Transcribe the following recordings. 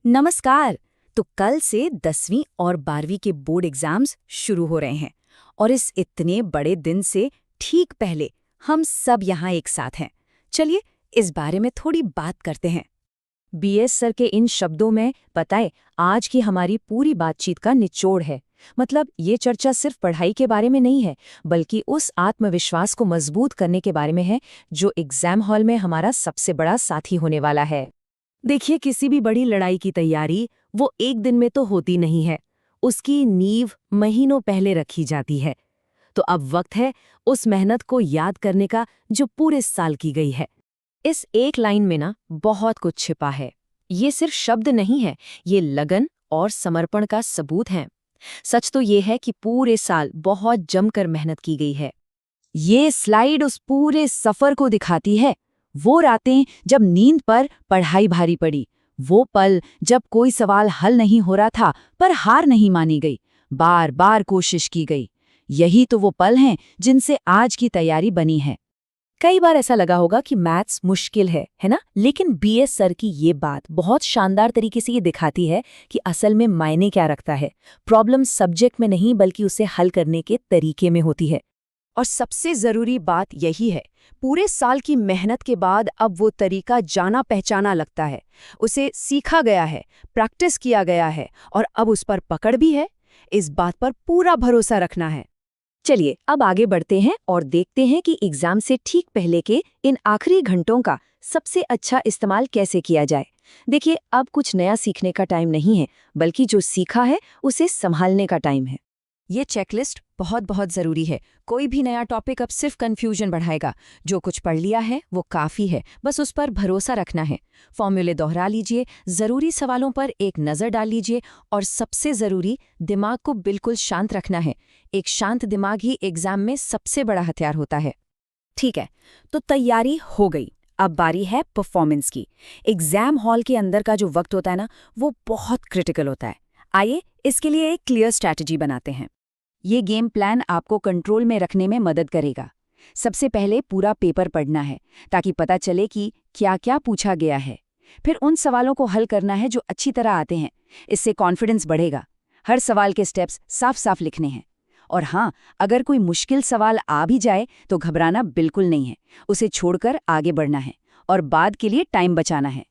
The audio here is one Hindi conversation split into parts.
नमस्कार। तो कल से 10वीं और 12वीं के बोर्ड एग्जाम्स शुरू हो रहे हैं और इस इतने बड़े दिन से ठीक पहले हम सब यहाँ एक साथ हैं। चलिए इस बारे में थोड़ी बात करते हैं। बीएस सर के इन शब्दों में बताए आज की हमारी पूरी बातचीत का निचोड़ है। मतलब ये चर्चा सिर्फ पढ़ाई के बारे में नहीं है, बल्कि उस आत्मविश्वास को मजबूत करने के बारे में है जो एग्जाम हॉल में हमारा सबसे बड़ा साथी होने वाला है। देखिए, किसी भी बड़ी लड़ाई की तैयारी वो एक दिन में तो होती नहीं है। उसकी नींव महीनों पहले रखी जाती है। तो अब वक्त है उस मेहनत को याद करने का जो पूरे साल की गई है। इस एक लाइन में ना बहुत कुछ छिपा है। ये सिर्फ शब्द नहीं है, ये लगन और समर्पण का सबूत है। सच तो ये है कि पूरे साल बहुत जमकर मेहनत की गई है। ये स्लाइड उस पूरे सफर को दिखाती है। वो रातें जब नींद पर पढ़ाई भारी पड़ी, वो पल जब कोई सवाल हल नहीं हो रहा था पर हार नहीं मानी गई, बार बार कोशिश की गई। यही तो वो पल हैं जिनसे आज की तैयारी बनी है। कई बार ऐसा लगा होगा कि मैथ्स मुश्किल है ना? लेकिन बीएस सर की ये बात बहुत शानदार तरीके से ये दिखाती है कि असल में मायने क्या रखता है। प्रॉब्लम सब्जेक्ट में नहीं बल्कि उसे हल करने के तरीके में होती है। और सबसे जरूरी बात यही है, पूरे साल की मेहनत के बाद अब वो तरीका जाना पहचाना लगता है। उसे सीखा गया है, प्रैक्टिस किया गया है और अब उस पर पकड़ भी है। इस बात पर पूरा भरोसा रखना है। चलिए अब आगे बढ़ते हैं और देखते हैं कि एग्जाम से ठीक पहले के इन आखिरी घंटों का सबसे अच्छा इस्तेमाल कैसे किया जाए। देखिए, अब कुछ नया सीखने का टाइम नहीं है, बल्कि जो सीखा है उसे संभालने का टाइम है। ये चेकलिस्ट बहुत बहुत ज़रूरी है। कोई भी नया टॉपिक अब सिर्फ कन्फ्यूजन बढ़ाएगा। जो कुछ पढ़ लिया है वो काफ़ी है, बस उस पर भरोसा रखना है। फॉर्मूले दोहरा लीजिए, ज़रूरी सवालों पर एक नज़र डाल लीजिए और सबसे ज़रूरी, दिमाग को बिल्कुल शांत रखना है। एक शांत दिमाग ही एग्ज़ाम में सबसे बड़ा हथियार होता है। ठीक है, तो तैयारी हो गई। अब बारी है परफॉर्मेंस की। एग्जाम हॉल के अंदर का जो वक्त होता है ना, वो बहुत क्रिटिकल होता है। आइए इसके लिए एक क्लियर स्ट्रैटेजी बनाते हैं। ये गेम प्लान आपको कंट्रोल में रखने में मदद करेगा। सबसे पहले पूरा पेपर पढ़ना है ताकि पता चले कि क्या क्या पूछा गया है। फिर उन सवालों को हल करना है जो अच्छी तरह आते हैं। इससे कॉन्फिडेंस बढ़ेगा। हर सवाल के स्टेप्स साफ साफ लिखने हैं। और हाँ, अगर कोई मुश्किल सवाल आ भी जाए तो घबराना बिल्कुल नहीं है। उसे छोड़कर आगे बढ़ना है और बाद के लिए टाइम बचाना है।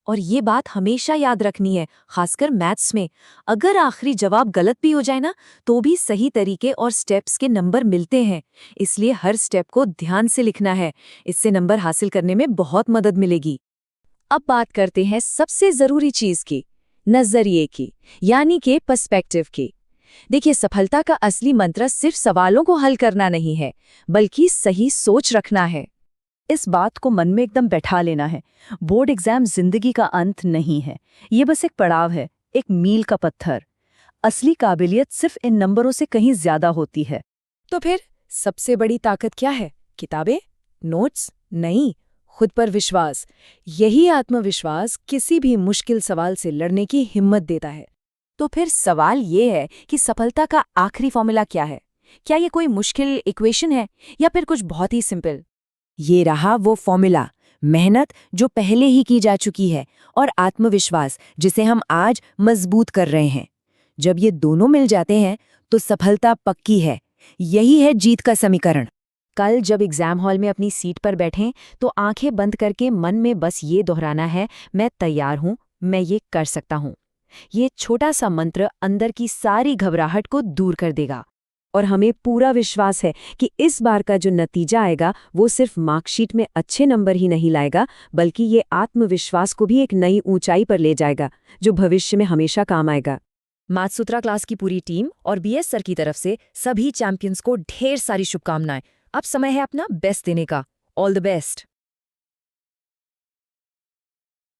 और ये बात हमेशा याद रखनी है, खासकर मैथ्स में। अगर आखिरी जवाब गलत भी हो जाए ना, तो भी सही तरीके और स्टेप्स के नंबर मिलते हैं। इसलिए हर स्टेप को ध्यान से लिखना है। इससे नंबर हासिल करने में बहुत मदद मिलेगी। अब बात करते हैं सबसे जरूरी चीज की, नजरिए की, यानी कि पर्सपेक्टिव की। देखिए, सफलता का असली मंत्र सिर्फ सवालों को हल करना नहीं है, बल्कि सही सोच रखना है। इस बात को मन में एकदम बैठा लेना है। बोर्ड एग्जाम जिंदगी का अंत नहीं है, ये बस एक पड़ाव है, एक मील का पत्थर। असली काबिलियत सिर्फ इन नंबरों से कहीं ज्यादा होती है। तो फिर सबसे बड़ी ताकत क्या है? किताबें? नोट्स? नहीं, खुद पर विश्वास। यही आत्मविश्वास किसी भी मुश्किल सवाल से लड़ने की हिम्मत देता है। तो फिर सवाल ये है कि सफलता का आखिरी फॉर्मूला क्या है? क्या ये कोई मुश्किल इक्वेशन है या फिर कुछ बहुत ही सिंपल? ये रहा वो फॉर्मूला, मेहनत जो पहले ही की जा चुकी है और आत्मविश्वास जिसे हम आज मजबूत कर रहे हैं। जब ये दोनों मिल जाते हैं तो सफलता पक्की है। यही है जीत का समीकरण। कल जब एग्जाम हॉल में अपनी सीट पर बैठें तो आंखें बंद करके मन में बस ये दोहराना है, मैं तैयार हूं, मैं ये कर सकता हूं। ये छोटा सा मंत्र अंदर की सारी घबराहट को दूर कर देगा। और हमें पूरा विश्वास है कि इस बार का जो नतीजा आएगा वो सिर्फ मार्कशीट में अच्छे नंबर ही नहीं लाएगा, बल्कि ये आत्मविश्वास को भी एक नई ऊंचाई पर ले जाएगा, जो भविष्य में हमेशा काम आएगा। मातसूत्रा क्लास की पूरी टीम और बीएस सर की तरफ से सभी चैंपियंस को ढेर सारी शुभकामनाएं। अब समय है अपना बेस्ट देने का। All the best.